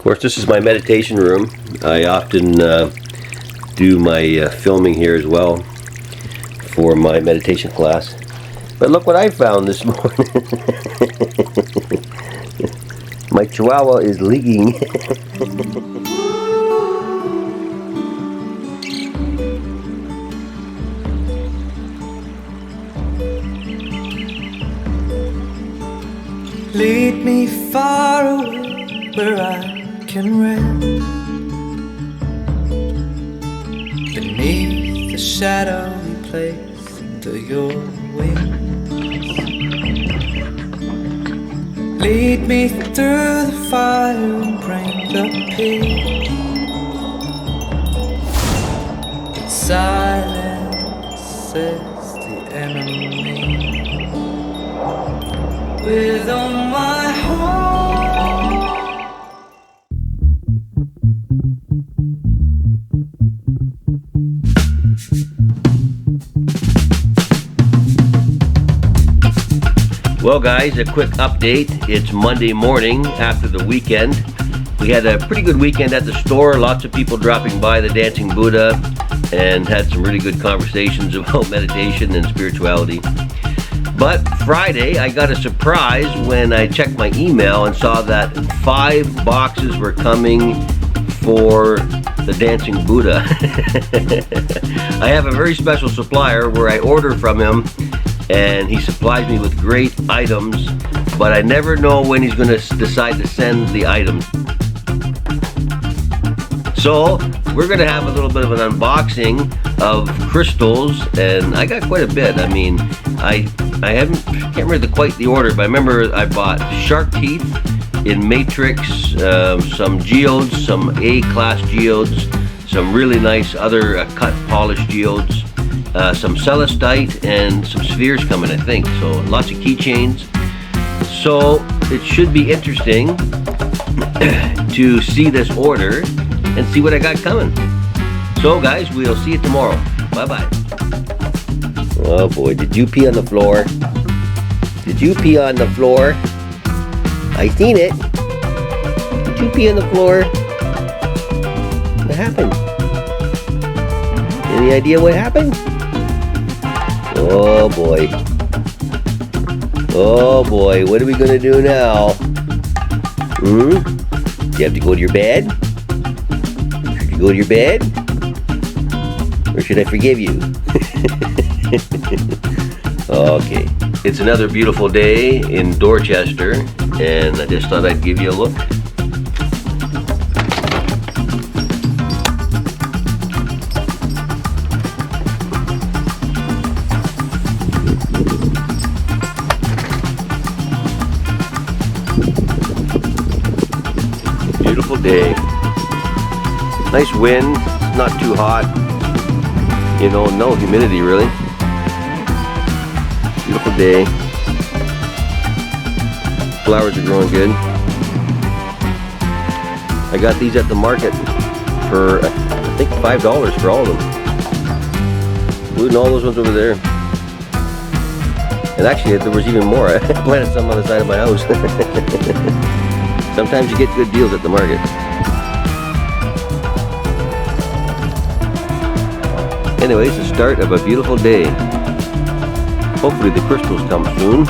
Of course, this is my meditation room. I often do my filming here as well for my meditation class. But look what I found this morning. My chihuahua is leaking. Lead me far away where I can rest beneath the shadowy place under your wings. Lead me through the fire and bring the peace. In silence says the enemy. With all my heart. Well guys, a quick update. It's Monday morning after the weekend. We had a pretty good weekend at the store. Lots of people dropping by the Dancing Buddha and had some really good conversations about meditation and spirituality. But Friday, I got a surprise when I checked my email and saw that 5 boxes were coming for the Dancing Buddha. I have a very special supplier where I order from him and he supplies me with great items, but I never know when he's going to decide to send the items. So we're going to have a little bit of an unboxing of crystals, and I got quite a bit. I mean, I can't remember quite the order, but I remember I bought shark teeth in matrix, some geodes, some A-class geodes, some really nice other cut polished geodes, some celestite, and some spheres coming, I think. So lots of keychains. So it should be interesting to see this order and see what I got coming. So guys, we'll see you tomorrow. Bye-bye. Oh boy, did you pee on the floor? Did you pee on the floor? I seen it. Did you pee on the floor? What happened? Any idea what happened? Oh boy. Oh boy, what are we gonna do now? Do you have to go to your bed? Should you go to your bed? Or should I forgive you? Okay. It's another beautiful day in Dorchester, and I just thought I'd give you a look. Beautiful day. Nice wind, not too hot. You know, no humidity really. Beautiful day. Flowers are growing good. I got these at the market for, I think, $5 for all of them. Including all those ones over there. And actually, there was even more. I planted some on the side of my house. Sometimes you get good deals at the market. Anyway, it's the start of a beautiful day. Hopefully the crystals come soon.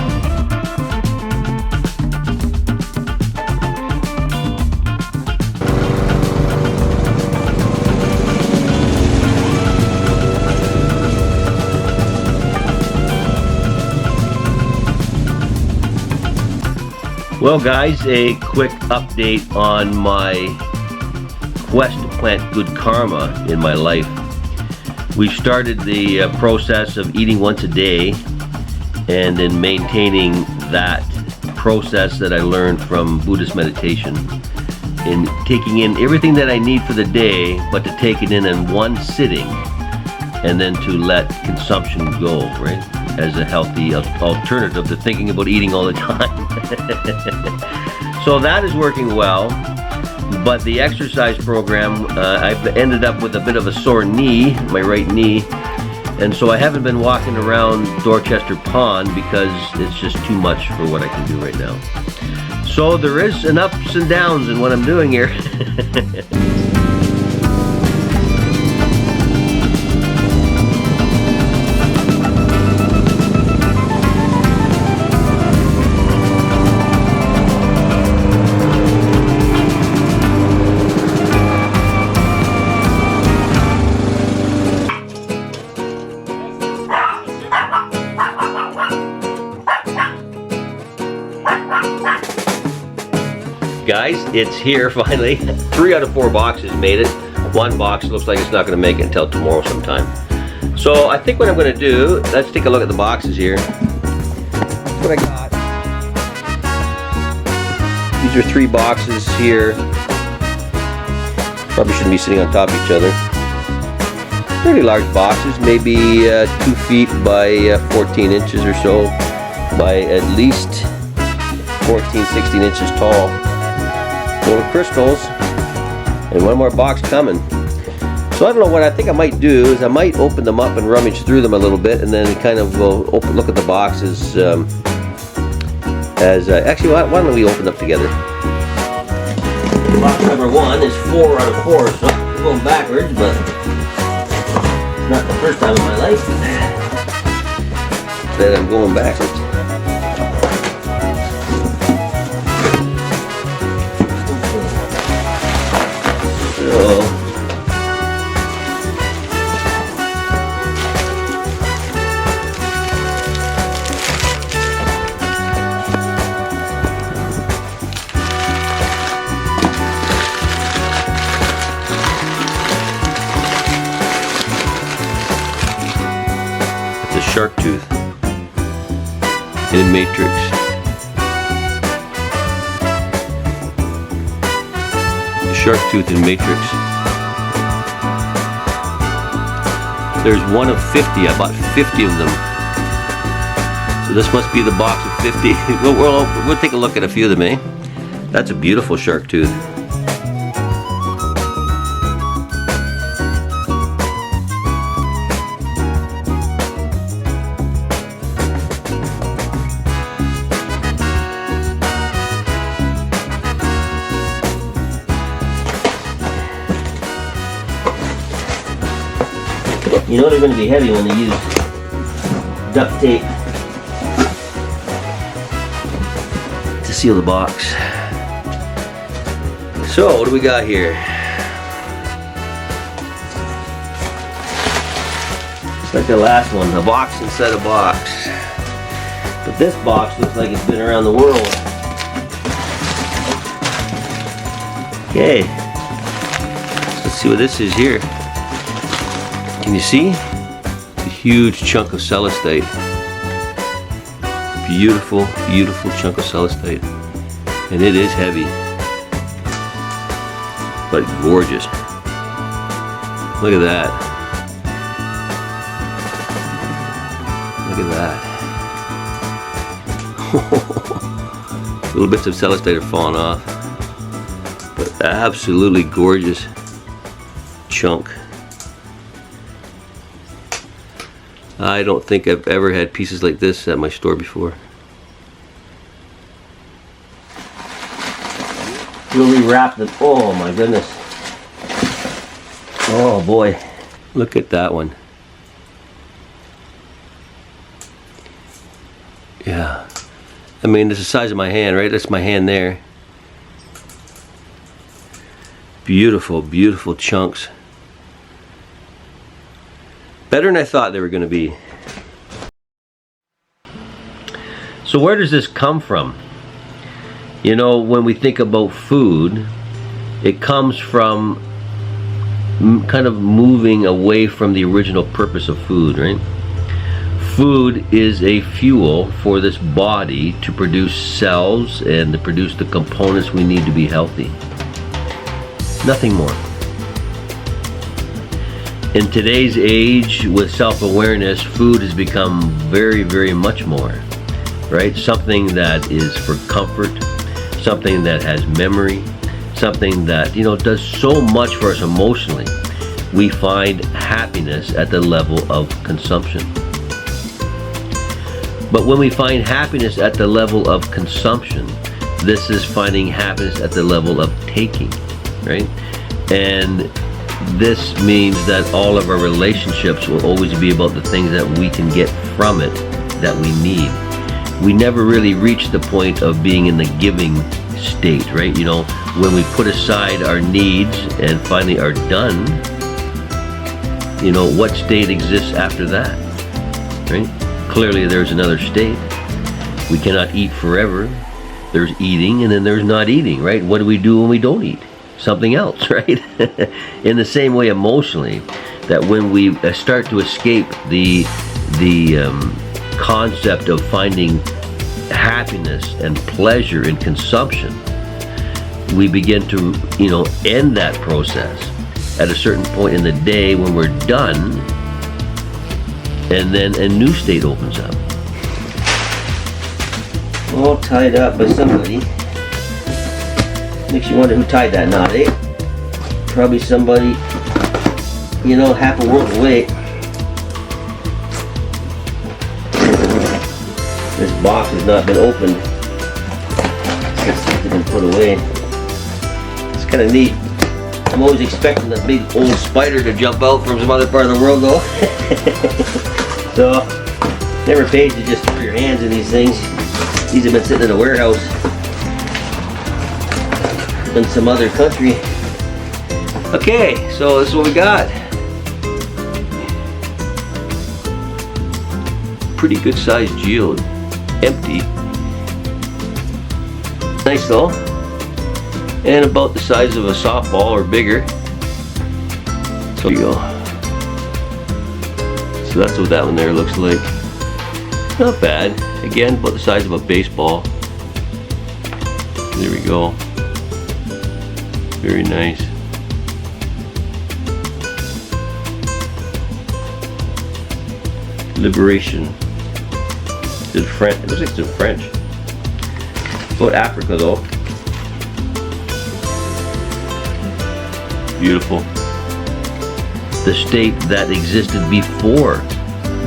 Well guys, a quick update on my quest to plant good karma in my life. We've started the process of eating once a day and then maintaining that process that I learned from Buddhist meditation, in taking in everything that I need for the day, but to take it in one sitting and then to let consumption go, right? As a healthy alternative to thinking about eating all the time. So that is working well. But the exercise program, I've ended up with a bit of a sore knee, my right knee, and so I haven't been walking around Dorchester Pond because it's just too much for what I can do right now. So there is an ups and downs in what I'm doing here. Guys, it's here finally. 3 out of 4 boxes made it. 1 box looks like it's not going to make it until tomorrow sometime. So I think what I'm going to do, let's take a look at the boxes here. That's what I got. These are 3 boxes here. Probably shouldn't be sitting on top of each other. Pretty large boxes, maybe 2 feet by 14 inches or so, by at least 14, 16 inches tall. Full of crystals, and 1 more box coming. So I don't know what I think I might do is I might open them up and rummage through them a little bit, and then kind of look at the boxes actually why don't we open them together? Box number 1 is 4 out of 4, so I'm going backwards, but it's not the first time in my life that I'm going backwards. It's a shark tooth in a matrix. The shark tooth in matrix. There's 1 of 50. I bought 50 of them. So this must be the box of 50. We'll take a look at a few of them, eh? That's a beautiful shark tooth. You know they're going to be heavy when they use duct tape to seal the box. So what do we got here? It's like the last one, a box inside a box. But this box looks like it's been around the world. Okay, let's see what this is here. Can you see? It's a huge chunk of celestite. Beautiful, beautiful chunk of celestite. And it is heavy. But gorgeous. Look at that. Look at that. Little bits of celestite are falling off. But absolutely gorgeous chunk. I don't think I've ever had pieces like this at my store before. We'll rewrap them. Oh my goodness. Oh boy. Look at that one. Yeah. I mean, it's the size of my hand, right? That's my hand there. Beautiful, beautiful chunks. Better than I thought they were going to be. So where does this come from? You know, when we think about food, it comes from kind of moving away from the original purpose of food, right? Food is a fuel for this body to produce cells and to produce the components we need to be healthy. Nothing more. In today's age, with self-awareness, food has become very, very much more, right? Something that is for comfort, something that has memory, something that, you know, does so much for us emotionally. We find happiness at the level of consumption. But when we find happiness at the level of consumption, This is finding happiness at the level of taking, right? And this means that all of our relationships will always be about the things that we can get from it that we need. We never really reach the point of being in the giving state, right? You know, when we put aside our needs and finally are done, you know, what state exists after that, right? Clearly there's another state. We cannot eat forever. There's eating and then there's not eating, right? What do we do when we don't eat? Something else, right? In the same way emotionally, that when we start to escape the concept of finding happiness and pleasure in consumption, we begin to, you know, end that process at a certain point in the day when we're done, and then a new state opens up. All tied up by somebody. Makes you wonder who tied that knot, eh? Probably somebody, you know, half a world away. This box has not been opened since it's been put away. It's kind of neat. I'm always expecting a big old spider to jump out from some other part of the world though. So, never pays to just throw your hands in these things. These have been sitting in a warehouse in some other country. Okay, so this is what we got. Pretty good sized geode. Empty. Nice though. And about the size of a softball or bigger. So there you go. So that's what that one there looks like. Not bad. Again, about the size of a baseball. There we go. Very nice. Liberation. It's French. It looks like it's in French. About Africa though. Beautiful. The state that existed before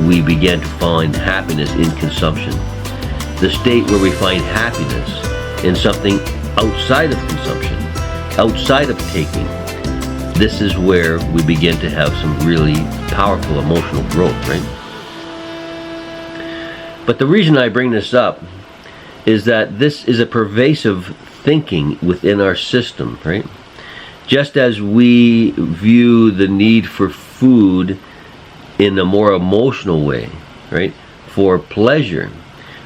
we began to find happiness in consumption. The state where we find happiness in something outside of consumption, outside of taking. This is where we begin to have some really powerful emotional growth, right? But the reason I bring this up is that this is a pervasive thinking within our system, right? Just as we view the need for food in a more emotional way, right? For pleasure,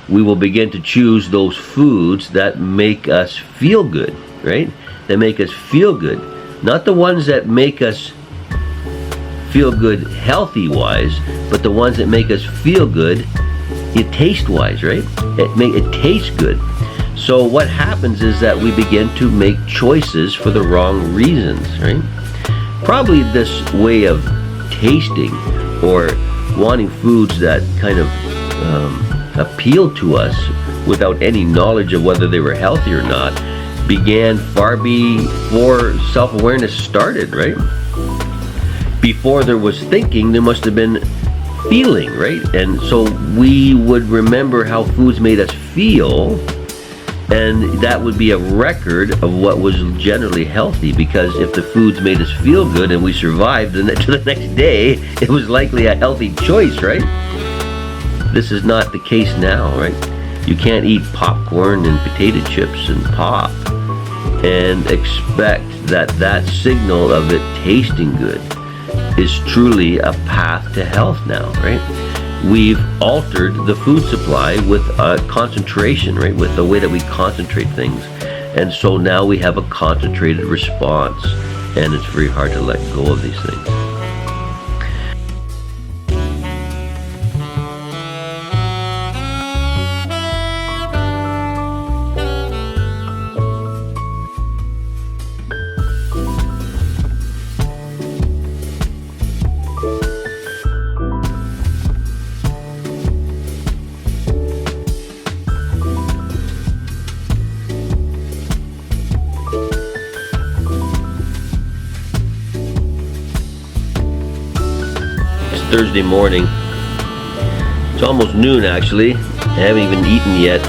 we will begin to choose those foods that make us feel good, right? That make us feel good. Not the ones that make us feel good healthy-wise, but the ones that make us feel good taste-wise, right? It tastes good. So what happens is that we begin to make choices for the wrong reasons, right? Probably this way of tasting or wanting foods that kind of appeal to us without any knowledge of whether they were healthy or not began far before self-awareness started, right? Before there was thinking, there must have been feeling, right? And so we would remember how foods made us feel, and that would be a record of what was generally healthy, because if the foods made us feel good and we survived to the next day, it was likely a healthy choice, right? This is not the case now, right? You can't eat popcorn and potato chips and pop and expect that that signal of it tasting good is truly a path to health now, right? We've altered the food supply with concentration, right? With the way that we concentrate things. And so now we have a concentrated response, and it's very hard to let go of these things. Thursday morning. It's almost noon actually. I haven't even eaten yet.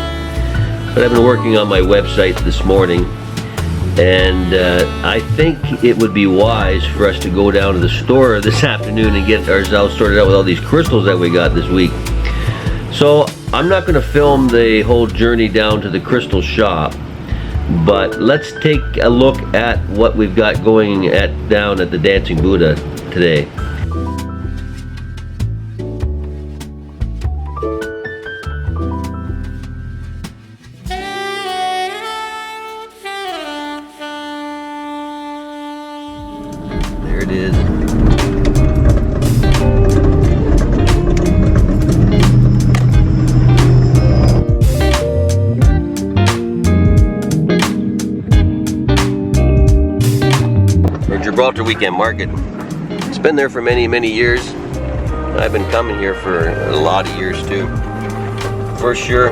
But I've been working on my website this morning, and I think it would be wise for us to go down to the store this afternoon and get ourselves sorted out with all these crystals that we got this week. So I'm not going to film the whole journey down to the crystal shop, but let's take a look at what we've got going down at the Dancing Buddha today. There it is. Gibraltar Weekend Market. It's been there for many, many years. I've been coming here for a lot of years too. For sure.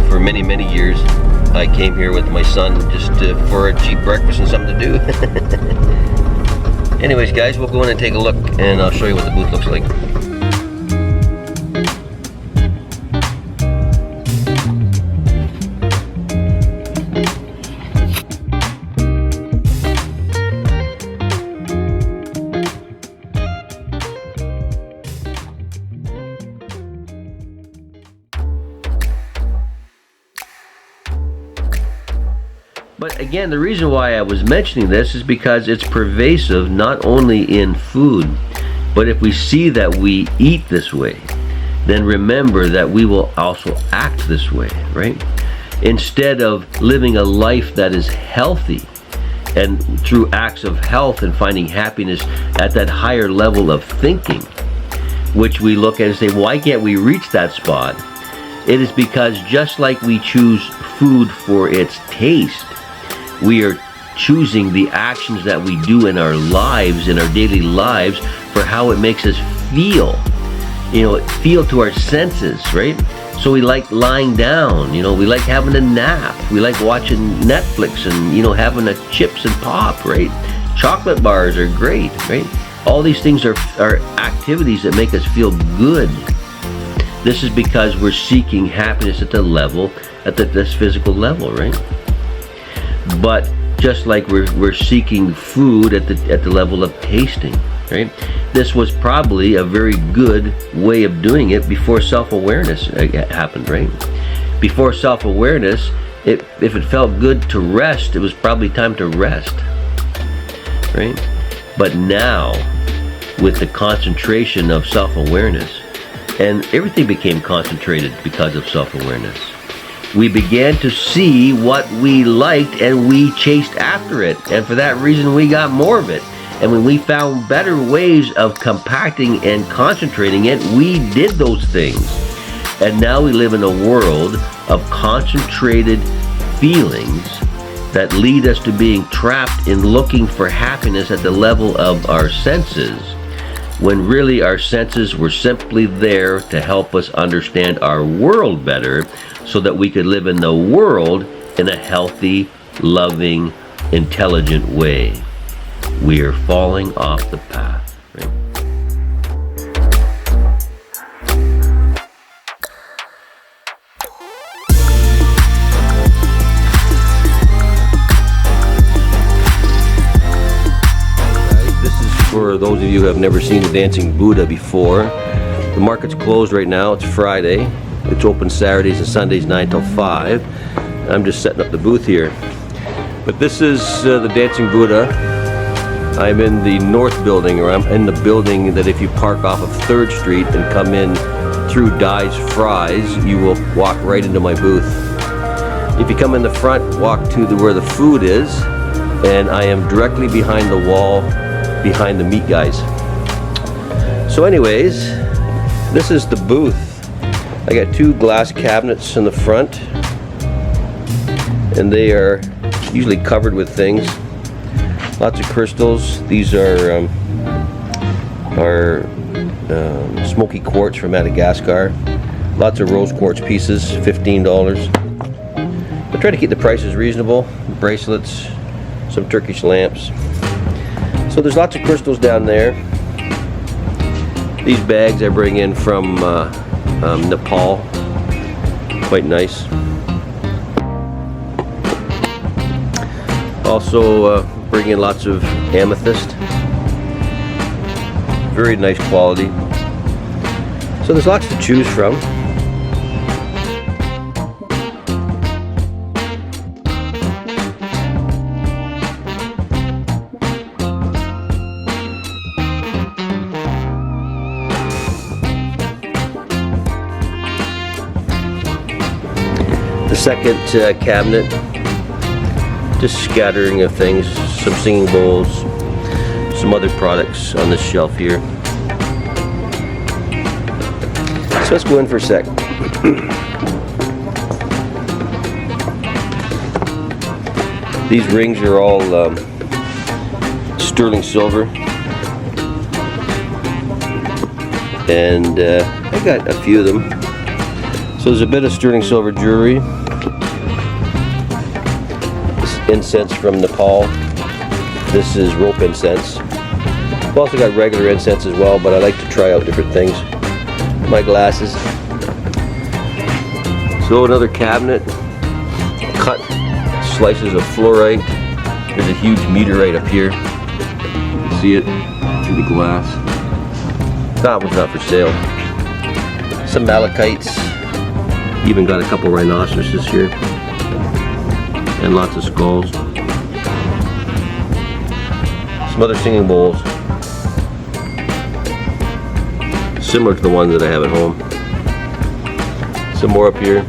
For many, many years, I came here with my son just for a cheap breakfast and something to do. Anyways, guys, we'll go in and take a look, and I'll show you what the booth looks like. But again, the reason why I was mentioning this is because it's pervasive not only in food, but if we see that we eat this way, then remember that we will also act this way, right? Instead of living a life that is healthy and through acts of health and finding happiness at that higher level of thinking, which we look at and say, why can't we reach that spot? It is because just like we choose food for its taste, we are choosing the actions that we do in our lives, in our daily lives, for how it makes us feel. You know, feel to our senses, right? So we like lying down, you know, we like having a nap, we like watching Netflix and, you know, having a chips and pop, right? Chocolate bars are great, right? All these things are activities that make us feel good. This is because we're seeking happiness at the level, at this physical level, right? But just like we're seeking food at the level of tasting, right? This was probably a very good way of doing it before self-awareness happened, right? Before self-awareness, if it felt good to rest, it was probably time to rest, right? But now, with the concentration of self-awareness, and everything became concentrated because of self-awareness, we began to see what we liked and we chased after it, and for that reason we got more of it. And when we found better ways of compacting and concentrating it, we did those things. And now we live in a world of concentrated feelings that lead us to being trapped in looking for happiness at the level of our senses, when really our senses were simply there to help us understand our world better, so that we could live in the world in a healthy, loving, intelligent way. We are falling off the path, right? This is for those of you who have never seen the Dancing Buddha before. The market's closed right now. It's Friday. It's open Saturdays and Sundays 9 till 5. I'm just setting up the booth here. But this is the Dancing Buddha. I'm in the north building, or I'm in the building that if you park off of 3rd Street and come in through Dye's Fries, you will walk right into my booth. If you come in the front, walk to where the food is, and I am directly behind the wall, behind the meat guys. So anyways, this is the booth. I got 2 glass cabinets in the front, and they are usually covered with things. Lots of crystals. These are smoky quartz from Madagascar. Lots of rose quartz pieces, $15. I try to keep the prices reasonable. Bracelets, some Turkish lamps. So So there's lots of crystals down there. These bags I bring in from Nepal. Quite nice. Also bring in lots of amethyst. Very nice quality. So there's lots to choose from. The second cabinet, just scattering of things, some singing bowls, some other products on this shelf here. So let's go in for a sec. These rings are all sterling silver, and I got a few of them. So there's a bit of sterling silver jewelry. This incense from Nepal. This is rope incense. I've also got regular incense as well, but I like to try out different things. My glasses. So another cabinet. Cut slices of fluorite. There's a huge meteorite up here. You can see it through the glass. That one's not for sale. Some malachites. Even got a couple rhinoceroses here. And lots of skulls. Some other singing bowls. Similar to the ones that I have at home. Some more up here.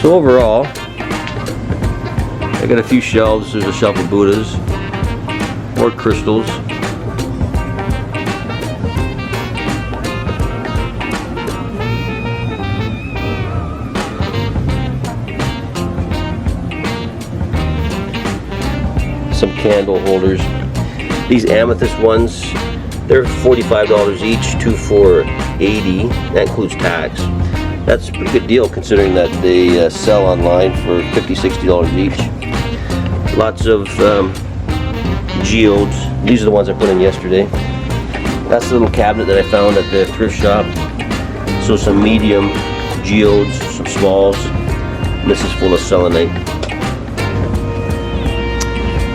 So overall, I got a few shelves. There's a shelf of Buddhas. More crystals. Some candle holders. These amethyst ones, they're $45 each, 2 for $80. That includes tax. That's a pretty good deal considering that they sell online for $50, $60 each. Lots of geodes. These are the ones I put in yesterday. That's the little cabinet that I found at the thrift shop. So some medium geodes, some smalls. This is full of selenite.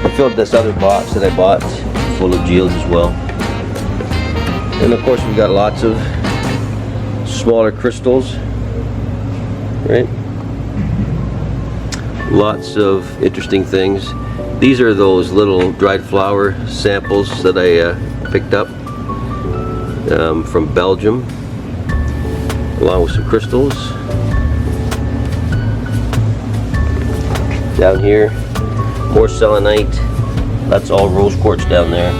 I filled this other box that I bought full of geodes as well. And of course we've got lots of smaller crystals, right? Lots of interesting things. These are those little dried flower samples that I picked up from Belgium, along with some crystals. Down here, more selenite. That's all rose quartz down there.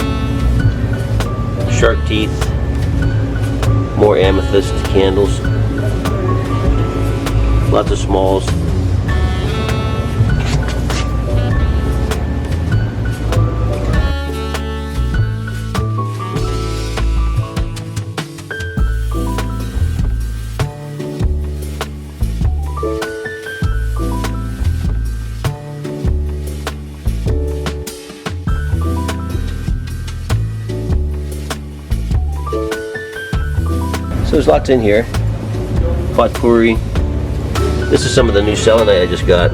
Shark teeth. More amethyst candles. Lots of smalls. So there's lots in here. Potpourri. This is some of the new selenite I just got.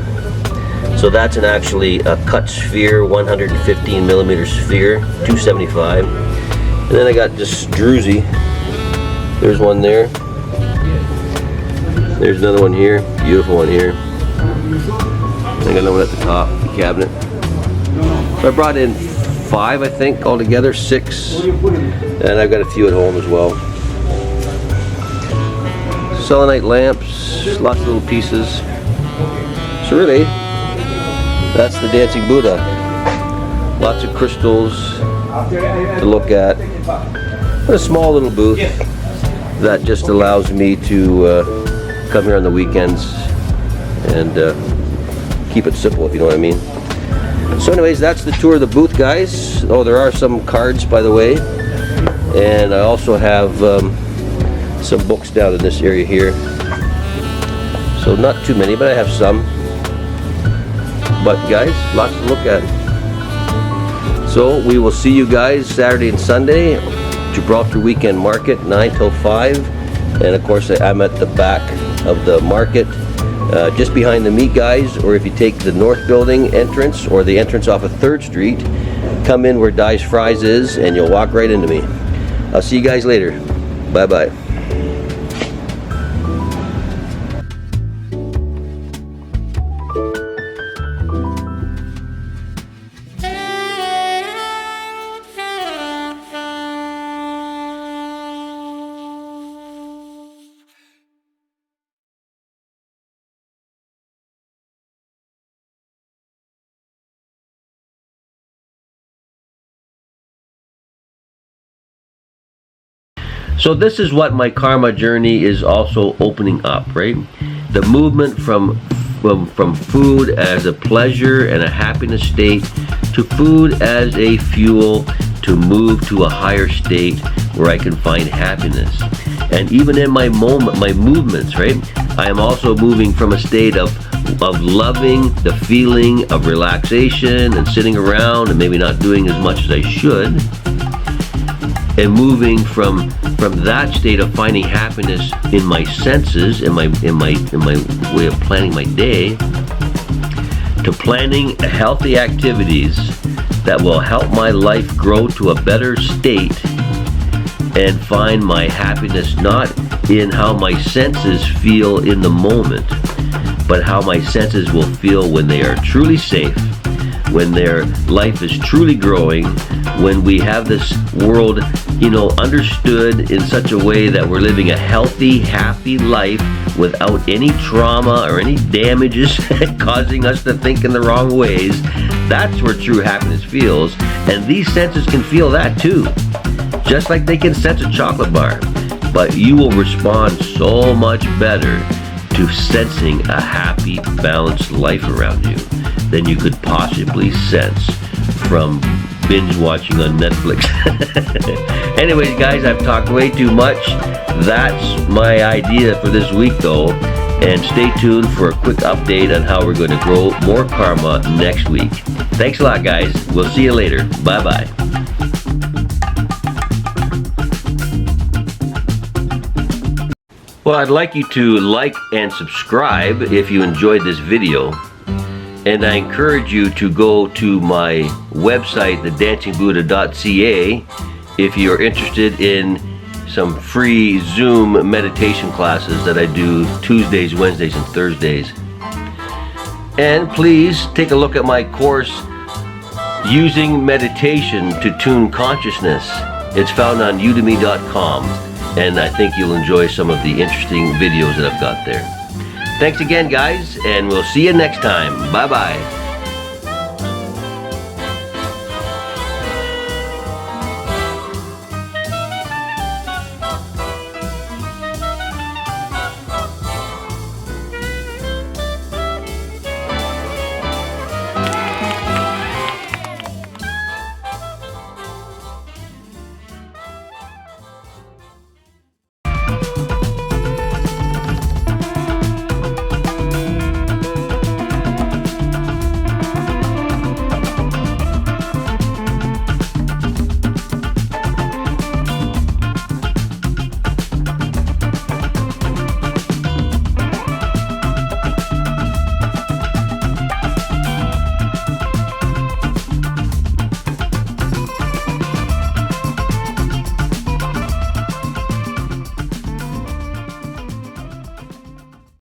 So that's actually a cut sphere, 115 millimeter sphere, $275. And then I got just druzy. There's one there. There's another one here. Beautiful one here. I got another one at the top of the cabinet. So I brought in 5, I think, altogether, 6. And I've got a few at home as well. Selenite lamps, lots of little pieces. So really, that's the Dancing Buddha. Lots of crystals to look at. But a small little booth that just allows me to come here on the weekends and keep it simple, if you know what I mean. So anyways, that's the tour of the booth, guys. Oh, there are some cards, by the way. And I also have some books down in this area here. So not too many, but I have some. But guys, lots to look at. So we will see you guys Saturday and Sunday, Gibraltar Weekend Market, 9 till 5. And of course, I'm at the back of the market, just behind the meat guys, or if you take the north building entrance or the entrance off of 3rd Street, come in where Dice Fries is and you'll walk right into me. I'll see you guys later. Bye-bye. So this is what my karma journey is also opening up, right? The movement from food as a pleasure and a happiness state to food as a fuel to move to a higher state where I can find happiness. And even in my movements, right? I am also moving from a state of loving the feeling of relaxation and sitting around and maybe not doing as much as I should, and moving from that state of finding happiness in my senses, in my way of planning my day, to planning healthy activities that will help my life grow to a better state and find my happiness not in how my senses feel in the moment, but how my senses will feel when they are truly safe, when their life is truly growing, when we have this world, understood in such a way that we're living a healthy, happy life without any trauma or any damages causing us to think in the wrong ways. That's where true happiness feels, and these senses can feel that too, just like they can sense a chocolate bar. But you will respond so much better to sensing a happy, balanced life around you than you could possibly sense from binge watching on Netflix. Anyways, guys, I've talked way too much. That's my idea for this week, though. And stay tuned for a quick update on how we're going to grow more karma next week. Thanks a lot, guys. We'll see you later. Bye-bye. Well, I'd like you to like and subscribe if you enjoyed this video. And I encourage you to go to my website, thedancingbuddha.ca, if you're interested in some free Zoom meditation classes that I do Tuesdays, Wednesdays, and Thursdays. And please take a look at my course, Using Meditation to Tune Consciousness. It's found on Udemy.com, and I think you'll enjoy some of the interesting videos that I've got there. Thanks again, guys, and we'll see you next time. Bye-bye.